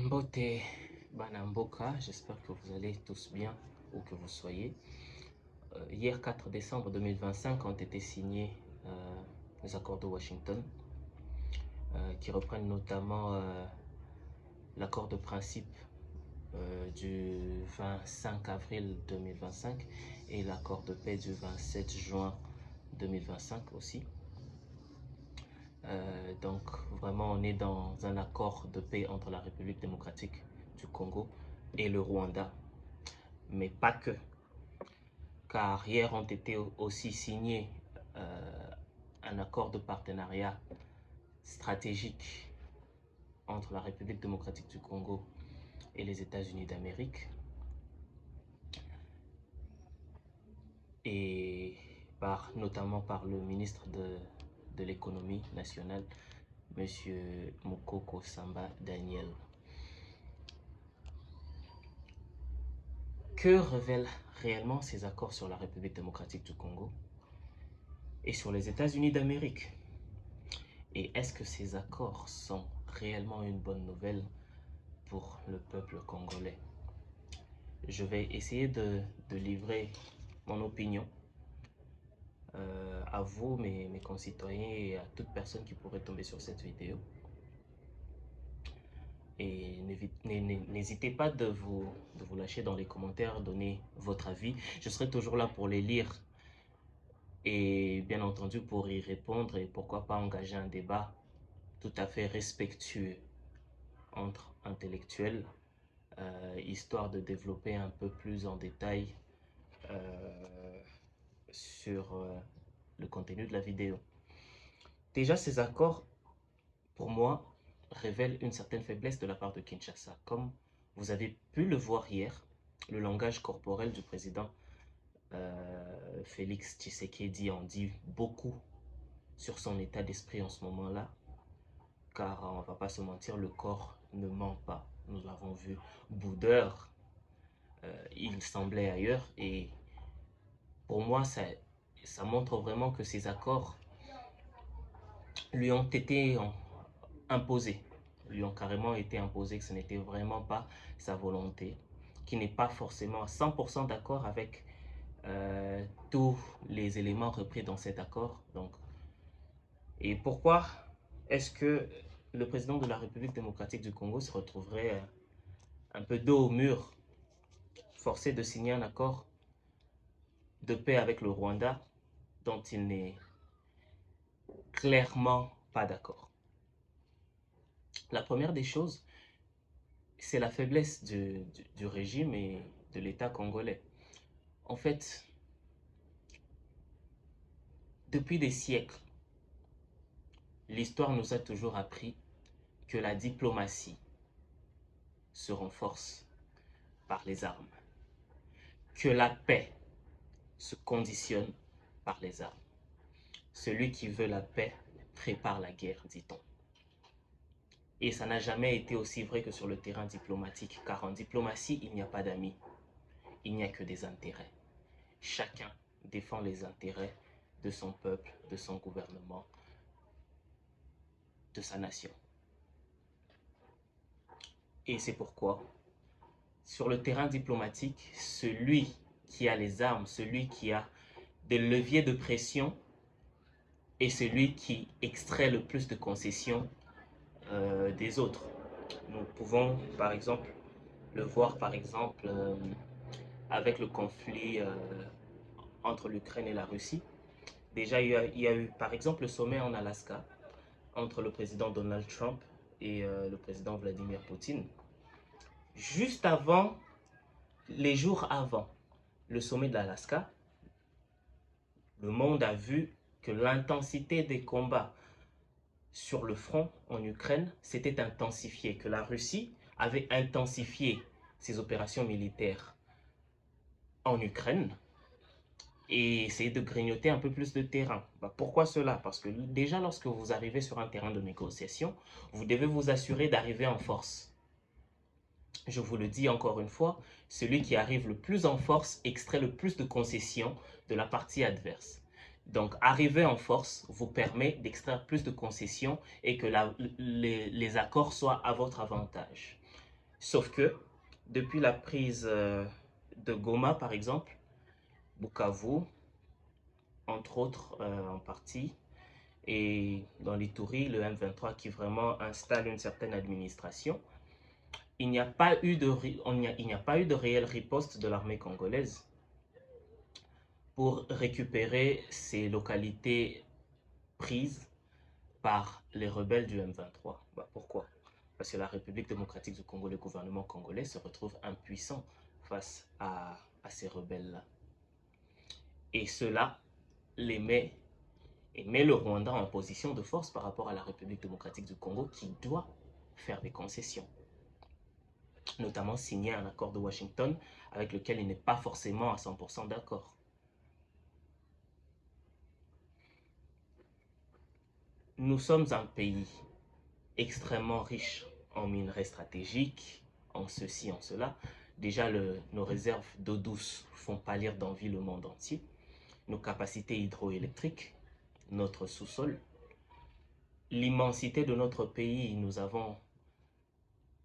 Mbote Banamboka, j'espère que vous allez tous bien où que vous soyez. Hier 4 décembre 2025 ont été signés les accords de Washington qui reprennent notamment l'accord de principe du 25 avril 2025 et l'accord de paix du 27 juin 2025 aussi. Donc vraiment on est dans un accord de paix entre la République démocratique du Congo et le Rwanda, mais pas que, car hier ont été aussi signés un accord de partenariat stratégique entre la République démocratique du Congo et les États-Unis d'Amérique, et notamment par le ministre de l'économie nationale, M. Mukoko Samba Daniel. Que révèlent réellement ces accords sur la République démocratique du Congo et sur les États-Unis d'Amérique? Et est-ce que ces accords sont réellement une bonne nouvelle pour le peuple congolais? Je vais essayer de livrer mon opinion à vous, mes concitoyens, et à toute personne qui pourrait tomber sur cette vidéo. Et n'hésitez pas de vous lâcher dans les commentaires, donner votre avis. Je serai toujours là pour les lire et bien entendu pour y répondre, et pourquoi pas engager un débat tout à fait respectueux entre intellectuels, histoire de développer un peu plus en détail sur le contenu de la vidéo. Déjà, ces accords, pour moi, révèlent une certaine faiblesse de la part de Kinshasa. Comme vous avez pu le voir hier, le langage corporel du président Félix Tshisekedi en dit beaucoup sur son état d'esprit en ce moment-là, car on ne va pas se mentir, le corps ne ment pas. Nous l'avons vu boudeur, il semblait ailleurs, et pour moi, ça montre vraiment que ces accords lui ont été imposés, lui ont carrément été imposés, que ce n'était vraiment pas sa volonté, qu'il n'est pas forcément à 100% d'accord avec tous les éléments repris dans cet accord. Donc, et pourquoi est-ce que le président de la République démocratique du Congo se retrouverait un peu dos au mur, forcé de signer un accord de paix avec le Rwanda dont il n'est clairement pas d'accord? La première des choses, c'est la faiblesse du régime et de l'État congolais. En fait, depuis des siècles, l'histoire nous a toujours appris que la diplomatie se renforce par les armes, que la paix se conditionne par les armes. Celui qui veut la paix prépare la guerre, dit-on. Et ça n'a jamais été aussi vrai que sur le terrain diplomatique, car en diplomatie, il n'y a pas d'amis, il n'y a que des intérêts. Chacun défend les intérêts de son peuple, de son gouvernement, de sa nation. Et c'est pourquoi, sur le terrain diplomatique, celui qui a les armes, celui qui a des leviers de pression, est celui qui extrait le plus de concessions des autres. Nous pouvons, par exemple, le voir, par exemple, avec le conflit entre l'Ukraine et la Russie. Déjà, il y a eu, par exemple, le sommet en Alaska entre le président Donald Trump et le président Vladimir Poutine. Juste avant, les jours avant le sommet de l'Alaska, le monde a vu que l'intensité des combats sur le front en Ukraine s'était intensifiée, que la Russie avait intensifié ses opérations militaires en Ukraine et essayer de grignoter un peu plus de terrain. Pourquoi cela? Parce que déjà, lorsque vous arrivez sur un terrain de négociation, vous devez vous assurer d'arriver en force. Je vous le dis encore une fois, celui qui arrive le plus en force extrait le plus de concessions de la partie adverse. Donc, arriver en force vous permet d'extraire plus de concessions et que les accords soient à votre avantage. Sauf que depuis la prise de Goma, par exemple, Bukavu, entre autres en partie, et dans l'Ituri, le M23 qui vraiment installe une certaine administration, il n'y a pas eu de réelle riposte de l'armée congolaise pour récupérer ces localités prises par les rebelles du M23. Pourquoi? Parce que la République démocratique du Congo, le gouvernement congolais se retrouve impuissant face à ces rebelles-là. Et cela les met et met le Rwanda en position de force par rapport à la République démocratique du Congo qui doit faire des concessions, notamment signer un accord de Washington avec lequel il n'est pas forcément à 100% d'accord. Nous sommes un pays extrêmement riche en minerais stratégiques, en ceci, en cela. Déjà, nos réserves d'eau douce font pâlir d'envie le monde entier. Nos capacités hydroélectriques, notre sous-sol, l'immensité de notre pays, nous avons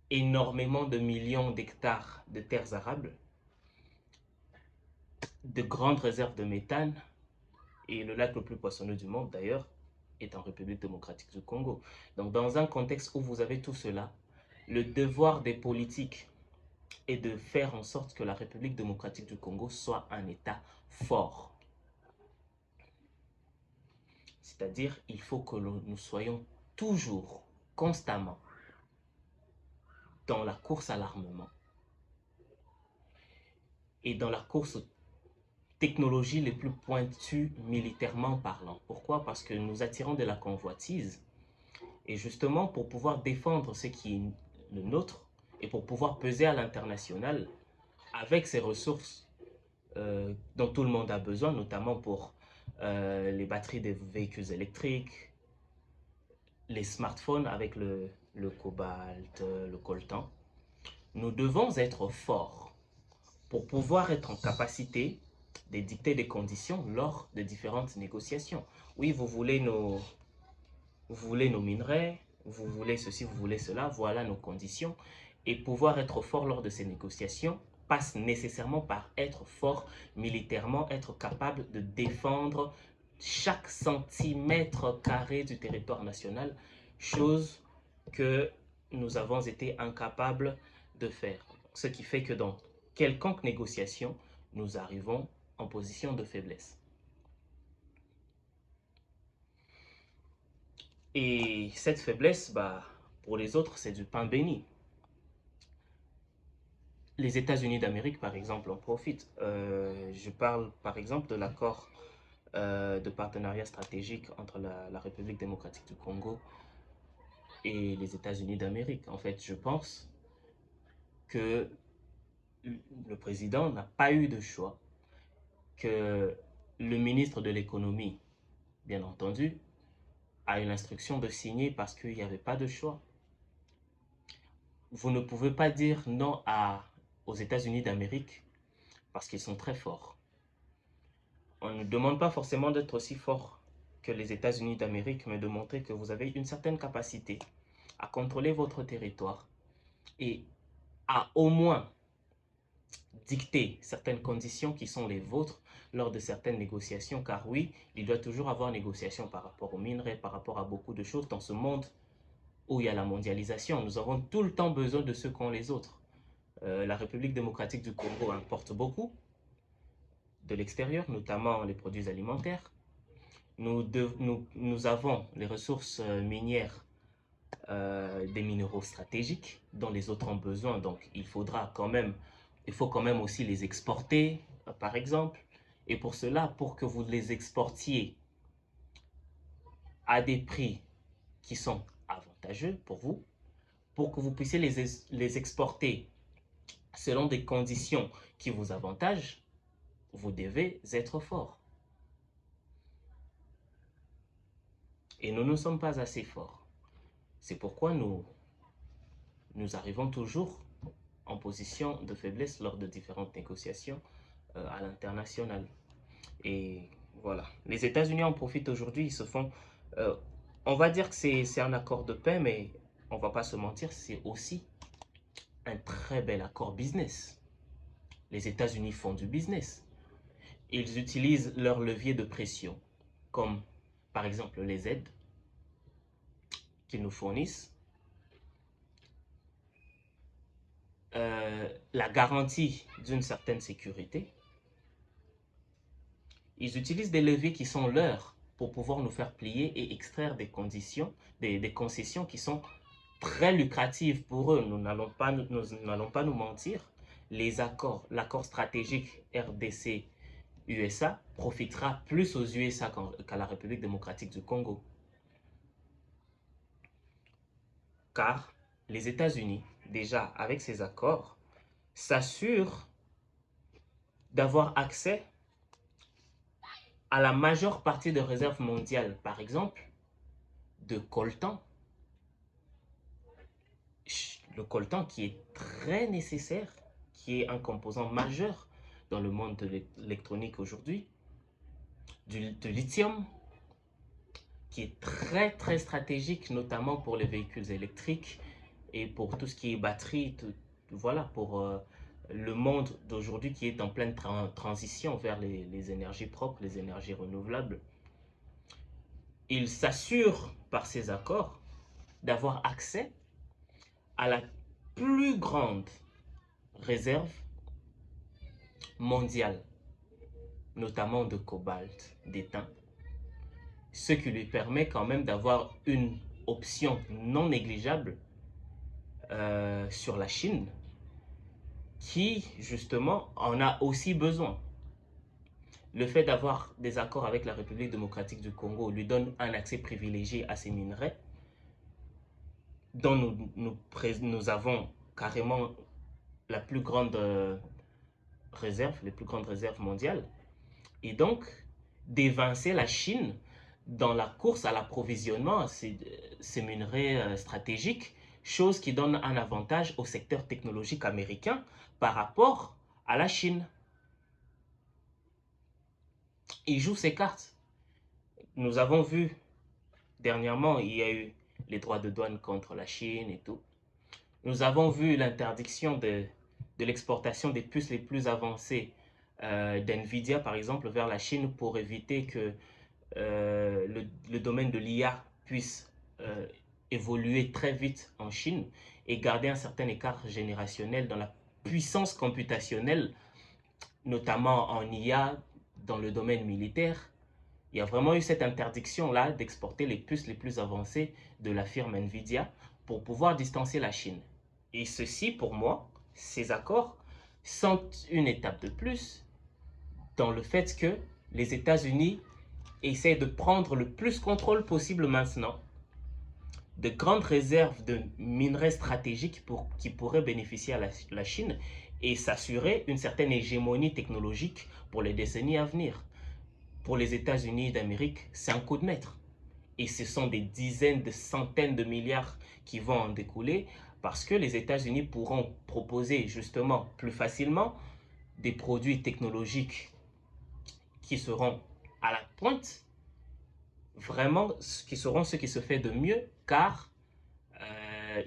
énormément de millions d'hectares de terres arables, de grandes réserves de méthane, et le lac le plus poissonneux du monde d'ailleurs est en République démocratique du Congo. Donc dans un contexte où vous avez tout cela, le devoir des politiques est de faire en sorte que la République démocratique du Congo soit un État fort. C'est-à-dire, il faut que nous soyons toujours, constamment, dans la course à l'armement et dans la course aux technologies les plus pointues militairement parlant. Pourquoi? Parce que nous attirons de la convoitise. Et justement, pour pouvoir défendre ce qui est le nôtre et pour pouvoir peser à l'international avec ces ressources dont tout le monde a besoin, notamment pour les batteries des véhicules électriques, les smartphones avec le cobalt, le coltan, nous devons être forts pour pouvoir être en capacité de dicter des conditions lors de différentes négociations. Oui, vous voulez nos minerais, vous voulez ceci, vous voulez cela, voilà nos conditions. Et pouvoir être fort lors de ces négociations passe nécessairement par être fort militairement, être capable de défendre chaque centimètre carré du territoire national, chose que nous avons été incapables de faire. Ce qui fait que dans quelconque négociation, nous arrivons en position de faiblesse. Et cette faiblesse, pour les autres, c'est du pain béni. Les États-Unis d'Amérique, par exemple, en profitent. Je parle, par exemple, de l'accord de partenariat stratégique entre la République démocratique du Congo et les États-Unis d'Amérique. En fait, je pense que le président n'a pas eu de choix, que le ministre de l'économie, bien entendu, a eu l'instruction de signer parce qu'il n'y avait pas de choix. Vous ne pouvez pas dire non aux États-Unis d'Amérique parce qu'ils sont très forts. On ne demande pas forcément d'être aussi fort que les États-Unis d'Amérique, mais de montrer que vous avez une certaine capacité à contrôler votre territoire et à au moins dicter certaines conditions qui sont les vôtres lors de certaines négociations, car oui, il doit toujours avoir négociation par rapport aux minerais, par rapport à beaucoup de choses dans ce monde où il y a la mondialisation. Nous avons tout le temps besoin de ceux qu'ont les autres. La République démocratique du Congo importe beaucoup de l'extérieur, notamment les produits alimentaires. Nous avons les ressources minières des minéraux stratégiques dont les autres ont besoin, donc il faut quand même aussi les exporter, par exemple. Et pour cela, pour que vous les exportiez à des prix qui sont avantageux pour vous, pour que vous puissiez les exporter selon des conditions qui vous avantagent, vous devez être fort. Et nous ne sommes pas assez forts. C'est pourquoi nous arrivons toujours en position de faiblesse lors de différentes négociations à l'international. Et voilà. Les États-Unis en profitent aujourd'hui. Ils se font... on va dire que c'est un accord de paix, mais on ne va pas se mentir, c'est aussi un très bel accord business. Les États-Unis font du business. Ils utilisent leurs leviers de pression, comme par exemple les aides qu'ils nous fournissent, la garantie d'une certaine sécurité. Ils utilisent des leviers qui sont leurs pour pouvoir nous faire plier et extraire des conditions, des concessions qui sont très lucratives pour eux. Nous n'allons pas nous mentir. L'accord stratégique RDC-USA profitera plus aux USA qu'à la République démocratique du Congo. Car les États-Unis, déjà avec ces accords, s'assurent d'avoir accès à la majeure partie des réserves mondiales, par exemple, de coltan. Le coltan qui est très nécessaire, qui est un composant majeur dans le monde de l'électronique aujourd'hui, de lithium, qui est très très stratégique, notamment pour les véhicules électriques et pour tout ce qui est batterie, voilà, pour le monde d'aujourd'hui qui est en pleine transition vers les énergies propres, les énergies renouvelables. Il s'assure par ces accords d'avoir accès à la plus grande réserve mondiale, notamment de cobalt, d'étain, ce qui lui permet quand même d'avoir une option non négligeable sur la Chine, qui justement en a aussi besoin. Le fait d'avoir des accords avec la République démocratique du Congo lui donne un accès privilégié à ces minerais, dont nous avons carrément la plus grande réserve, les plus grandes réserves mondiales, et donc d'évincer la Chine dans la course à l'approvisionnement à ces minerais stratégiques, chose qui donne un avantage au secteur technologique américain par rapport à la Chine. Il joue ses cartes. Nous avons vu dernièrement, il y a eu les droits de douane contre la Chine et tout. Nous avons vu l'interdiction de l'exportation des puces les plus avancées d'NVIDIA, par exemple, vers la Chine pour éviter que le domaine de l'IA puisse évoluer très vite en Chine et garder un certain écart générationnel dans la puissance computationnelle, notamment en IA, dans le domaine militaire. Il y a vraiment eu cette interdiction-là d'exporter les puces les plus avancées de la firme NVIDIA pour pouvoir distancer la Chine. Et ceci, pour moi, ces accords sont une étape de plus dans le fait que les États-Unis essaient de prendre le plus contrôle possible maintenant de grandes réserves de minerais stratégiques qui pourraient bénéficier à la Chine et s'assurer une certaine hégémonie technologique pour les décennies à venir. Pour les États-Unis d'Amérique, c'est un coup de maître. Et ce sont des dizaines, de centaines de milliards qui vont en découler parce que les États-Unis pourront proposer justement plus facilement des produits technologiques qui seront à la pointe, vraiment qui seront ce qui se fait de mieux, car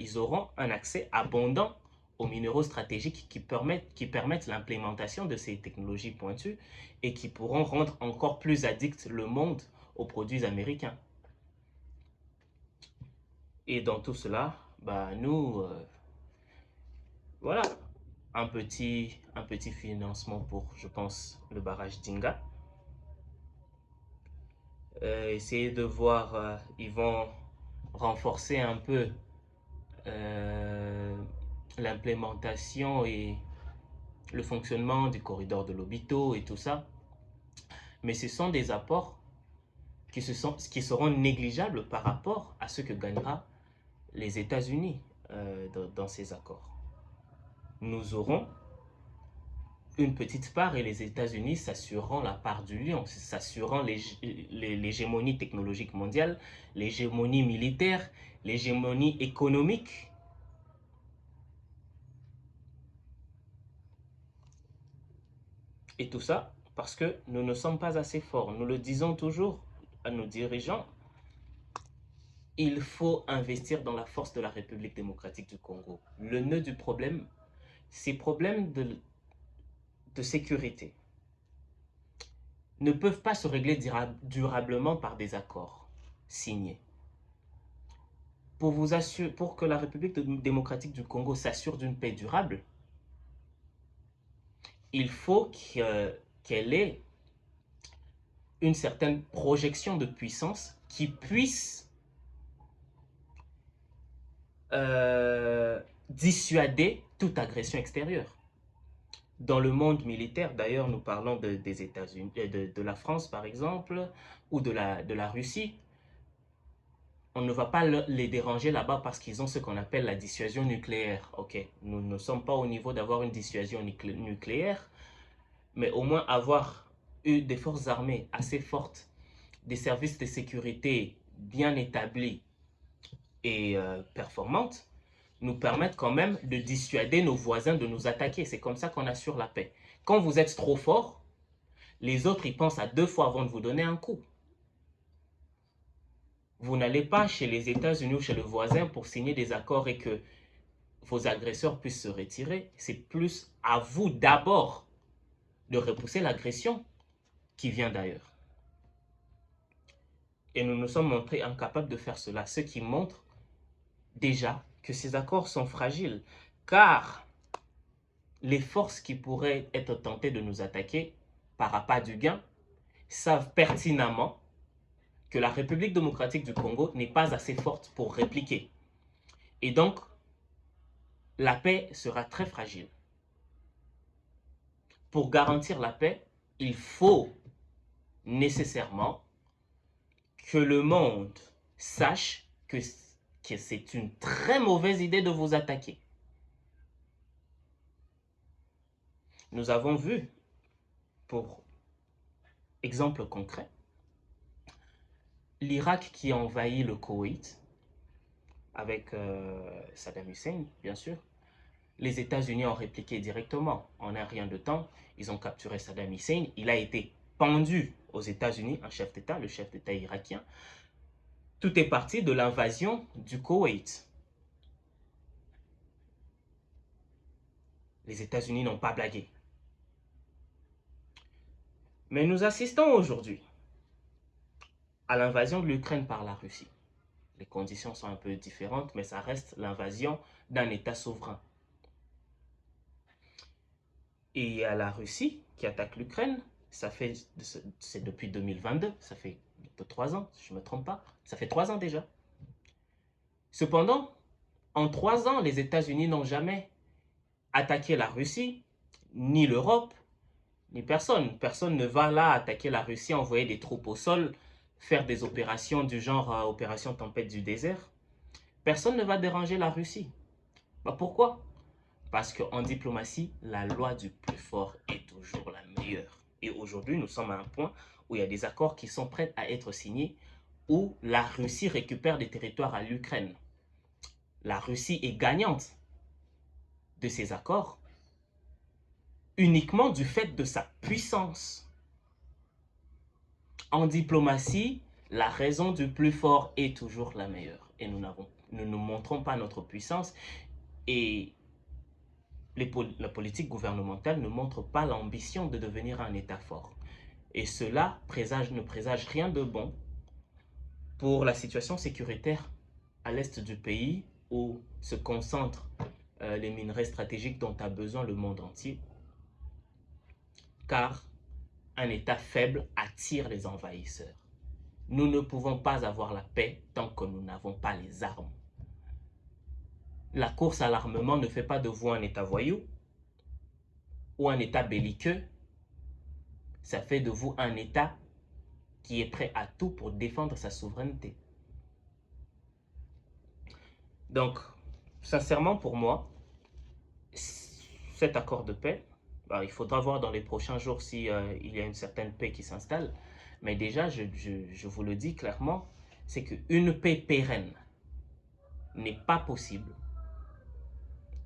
ils auront un accès abondant aux minéraux stratégiques qui permettent l'implémentation de ces technologies pointues et qui pourront rendre encore plus addict le monde aux produits américains. Et dans tout cela, bah, nous, voilà, un petit financement pour, je pense, le barrage d'Inga. Essayer de voir, ils vont renforcer un peu l'implémentation et le fonctionnement du corridor de Lobito et tout ça. Mais ce sont des apports qui seront négligeables par rapport à ce que gagnera les États-Unis dans ces accords. Nous aurons une petite part et les États-Unis s'assureront la part du lion, s'assurant l'hégémonie technologique mondiale, l'hégémonie militaire, l'hégémonie économique. Et tout ça parce que nous ne sommes pas assez forts. Nous le disons toujours à nos dirigeants. il faut investir dans la force de la République démocratique du Congo. Le nœud du problème, ces problèmes de sécurité ne peuvent pas se régler durablement par des accords signés. Pour que la République démocratique du Congo s'assure d'une paix durable, il faut qu'elle ait une certaine projection de puissance qui puisse dissuader toute agression extérieure. Dans le monde militaire, d'ailleurs, nous parlons des États-Unis, de la France par exemple, ou de la Russie. On ne va pas les déranger là-bas parce qu'ils ont ce qu'on appelle la dissuasion nucléaire. Ok, nous ne sommes pas au niveau d'avoir une dissuasion nucléaire, mais au moins avoir eu des forces armées assez fortes, des services de sécurité bien établis et performantes, nous permettent quand même de dissuader nos voisins de nous attaquer. C'est comme ça qu'on assure la paix. Quand vous êtes trop fort, les autres y pensent à 2 fois avant de vous donner un coup. Vous n'allez pas chez les États-Unis ou chez le voisin pour signer des accords et que vos agresseurs puissent se retirer. C'est plus à vous d'abord de repousser l'agression qui vient d'ailleurs. Et nous nous sommes montrés incapables de faire cela, ce qui montre déjà que ces accords sont fragiles, car les forces qui pourraient être tentées de nous attaquer par appât du gain savent pertinemment que la République démocratique du Congo n'est pas assez forte pour répliquer. Et donc, la paix sera très fragile. Pour garantir la paix, il faut nécessairement que le monde sache que c'est une très mauvaise idée de vous attaquer. Nous avons vu, pour exemple concret, l'Irak qui a envahi le Koweït avec Saddam Hussein, bien sûr. Les États-Unis ont répliqué directement. En un rien de temps, ils ont capturé Saddam Hussein. Il a été pendu aux États-Unis, un chef d'État, le chef d'État irakien. Tout est parti de l'invasion du Koweït. Les États-Unis n'ont pas blagué. Mais nous assistons aujourd'hui à l'invasion de l'Ukraine par la Russie. Les conditions sont un peu différentes, mais ça reste l'invasion d'un État souverain. Et il y a la Russie qui attaque l'Ukraine. C'est depuis 2022, ça fait 3 ans, si je ne me trompe pas. Ça fait 3 ans déjà. Cependant, en 3 ans, les États-Unis n'ont jamais attaqué la Russie, ni l'Europe, ni personne. Personne ne va là attaquer la Russie, envoyer des troupes au sol, faire des opérations du genre opération tempête du désert. Personne ne va déranger la Russie. Pourquoi? Parce qu'en diplomatie, la loi du plus fort est toujours la meilleure. Et aujourd'hui, nous sommes à un point où il y a des accords qui sont prêts à être signés, où la Russie récupère des territoires à l'Ukraine. La Russie est gagnante de ces accords uniquement du fait de sa puissance. En diplomatie, la raison du plus fort est toujours la meilleure. Et nous ne montrons pas notre puissance et la politique gouvernementale ne montre pas l'ambition de devenir un État fort. Et cela ne présage rien de bon pour la situation sécuritaire à l'est du pays où se concentrent les minerais stratégiques dont a besoin le monde entier. Car un État faible attire les envahisseurs. Nous ne pouvons pas avoir la paix tant que nous n'avons pas les armes. La course à l'armement ne fait pas de vous un État voyou ou un État belliqueux. Ça fait de vous un État qui est prêt à tout pour défendre sa souveraineté. Donc, sincèrement pour moi, cet accord de paix, il faudra voir dans les prochains jours s'il y a une certaine paix qui s'installe. Mais déjà, je vous le dis clairement, c'est qu'une paix pérenne n'est pas possible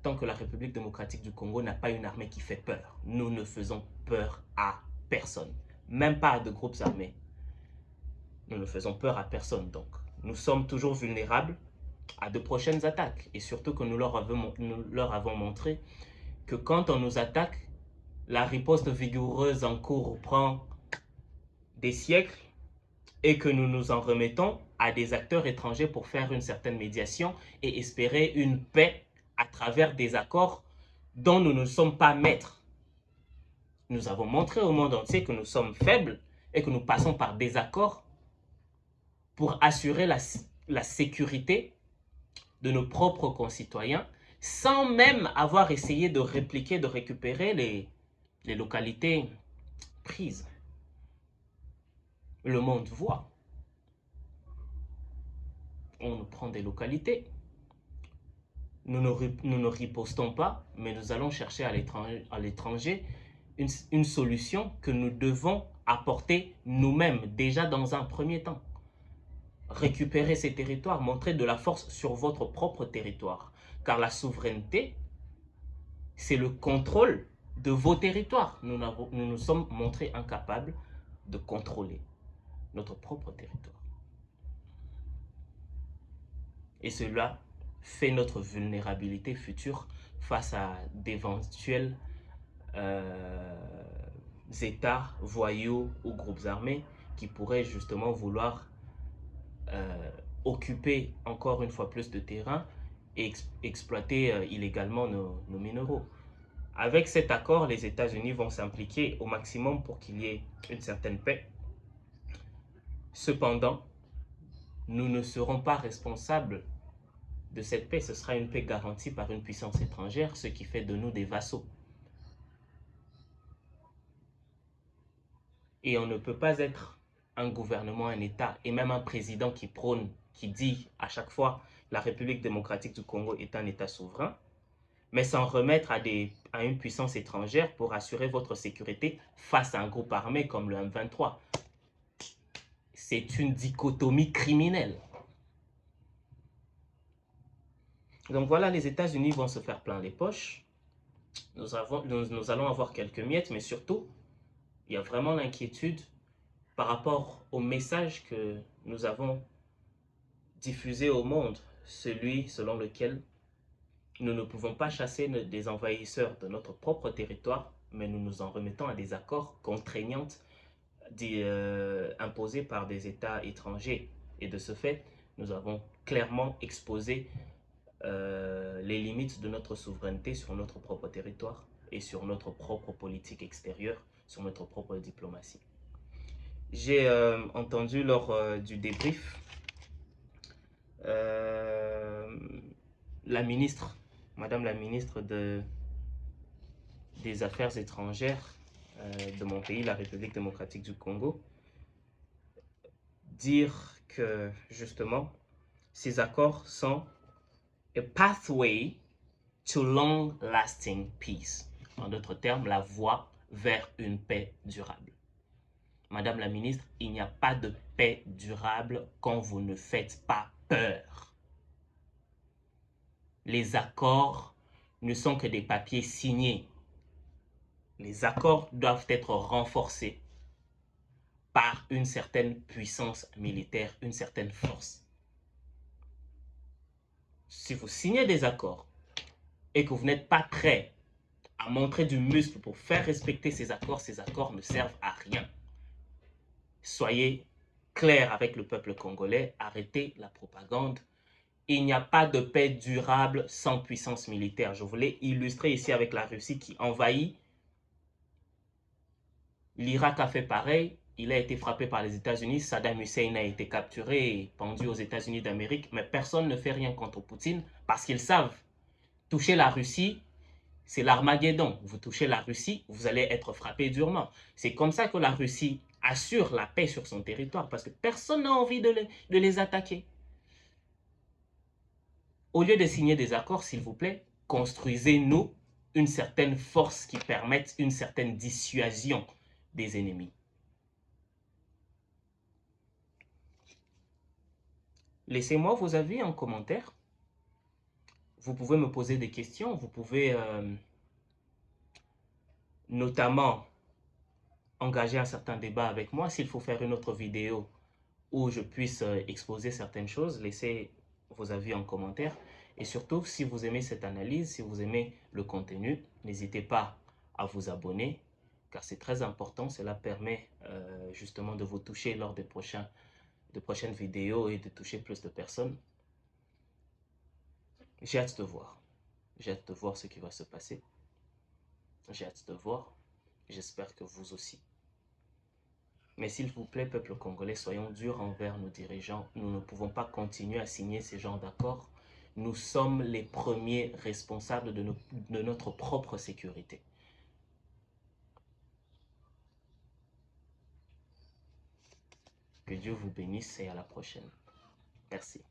tant que la République démocratique du Congo n'a pas une armée qui fait peur. Nous ne faisons peur à personne, même pas à de groupes armés. Nous ne faisons peur à personne donc. nous sommes toujours vulnérables à de prochaines attaques. Et surtout que nous leur avons montré que quand on nous attaque, la riposte vigoureuse en cours prend des siècles et que nous nous en remettons à des acteurs étrangers pour faire une certaine médiation et espérer une paix à travers des accords dont nous ne sommes pas maîtres. Nous avons montré au monde entier que nous sommes faibles et que nous passons par des accords pour assurer la sécurité de nos propres concitoyens sans même avoir essayé de répliquer, de récupérer les localités prises. Le monde voit. On nous prend des localités. Nous ne ripostons pas, mais nous allons chercher à l'étranger une solution que nous devons apporter nous-mêmes, déjà dans un premier temps. Récupérer ces territoires, montrer de la force sur votre propre territoire. Car la souveraineté, c'est le contrôle de vos territoires. Nous nous sommes montrés incapables de contrôler notre propre territoire. Et cela fait notre vulnérabilité future face à d'éventuels États, voyous ou groupes armés qui pourraient justement vouloir occuper encore une fois plus de terrain et exploiter illégalement nos minéraux. Avec cet accord, les États-Unis vont s'impliquer au maximum pour qu'il y ait une certaine paix. Cependant, nous ne serons pas responsables de cette paix. Ce sera une paix garantie par une puissance étrangère, ce qui fait de nous des vassaux. Et on ne peut pas être un gouvernement, un État, et même un président qui prône, qui dit à chaque fois la République démocratique du Congo est un État souverain, mais s'en remettre à une puissance étrangère pour assurer votre sécurité face à un groupe armé comme le M23. C'est une dichotomie criminelle. Donc voilà, les États-Unis vont se faire plein les poches. Nous allons avoir quelques miettes, mais surtout, il y a vraiment l'inquiétude par rapport au message que nous avons diffusé au monde, celui selon lequel nous ne pouvons pas chasser des envahisseurs de notre propre territoire, mais nous nous en remettons à des accords contraignants imposés par des États étrangers. Et de ce fait, nous avons clairement exposé les limites de notre souveraineté sur notre propre territoire et sur notre propre politique extérieure, sur notre propre diplomatie. J'ai entendu lors du débrief la ministre, Madame la ministre des Affaires étrangères de mon pays, la République démocratique du Congo, dire que justement ces accords sont a pathway to long-lasting peace. En d'autres termes, la voie vers une paix durable. Madame la ministre, il n'y a pas de paix durable quand vous ne faites pas peur. Les accords ne sont que des papiers signés. Les accords doivent être renforcés par une certaine puissance militaire, une certaine force. Si vous signez des accords et que vous n'êtes pas prêt à montrer du muscle pour faire respecter ces accords ne servent à rien. Soyez clair avec le peuple congolais, arrêtez la propagande. Il n'y a pas de paix durable sans puissance militaire. Je voulais illustrer ici avec la Russie qui envahit. L'Irak a fait pareil. Il a été frappé par les États-Unis. Saddam Hussein a été capturé et pendu aux États-Unis d'Amérique. Mais personne ne fait rien contre Poutine parce qu'ils savent. Toucher la Russie, c'est l'Armageddon. Vous touchez la Russie, vous allez être frappé durement. C'est comme ça que la Russie assure la paix sur son territoire parce que personne n'a envie de les attaquer. Au lieu de signer des accords, s'il vous plaît, construisez-nous une certaine force qui permette une certaine dissuasion des ennemis. Laissez-moi vos avis en commentaire. Vous pouvez me poser des questions. Vous pouvez notamment engager un certain débat avec moi. S'il faut faire une autre vidéo où je puisse exposer certaines choses. Laissez vos avis en commentaire. Et surtout, si vous aimez cette analyse, si vous aimez le contenu, n'hésitez pas à vous abonner, car c'est très important. Cela permet justement de vous toucher lors des prochaines vidéos et de toucher plus de personnes. J'ai hâte de voir. J'ai hâte de voir ce qui va se passer. J'ai hâte de voir. J'espère que vous aussi. Mais s'il vous plaît, peuple congolais, soyons durs envers nos dirigeants. Nous ne pouvons pas continuer à signer ces genres d'accords. Nous sommes les premiers responsables de notre propre sécurité. Que Dieu vous bénisse et à la prochaine. Merci.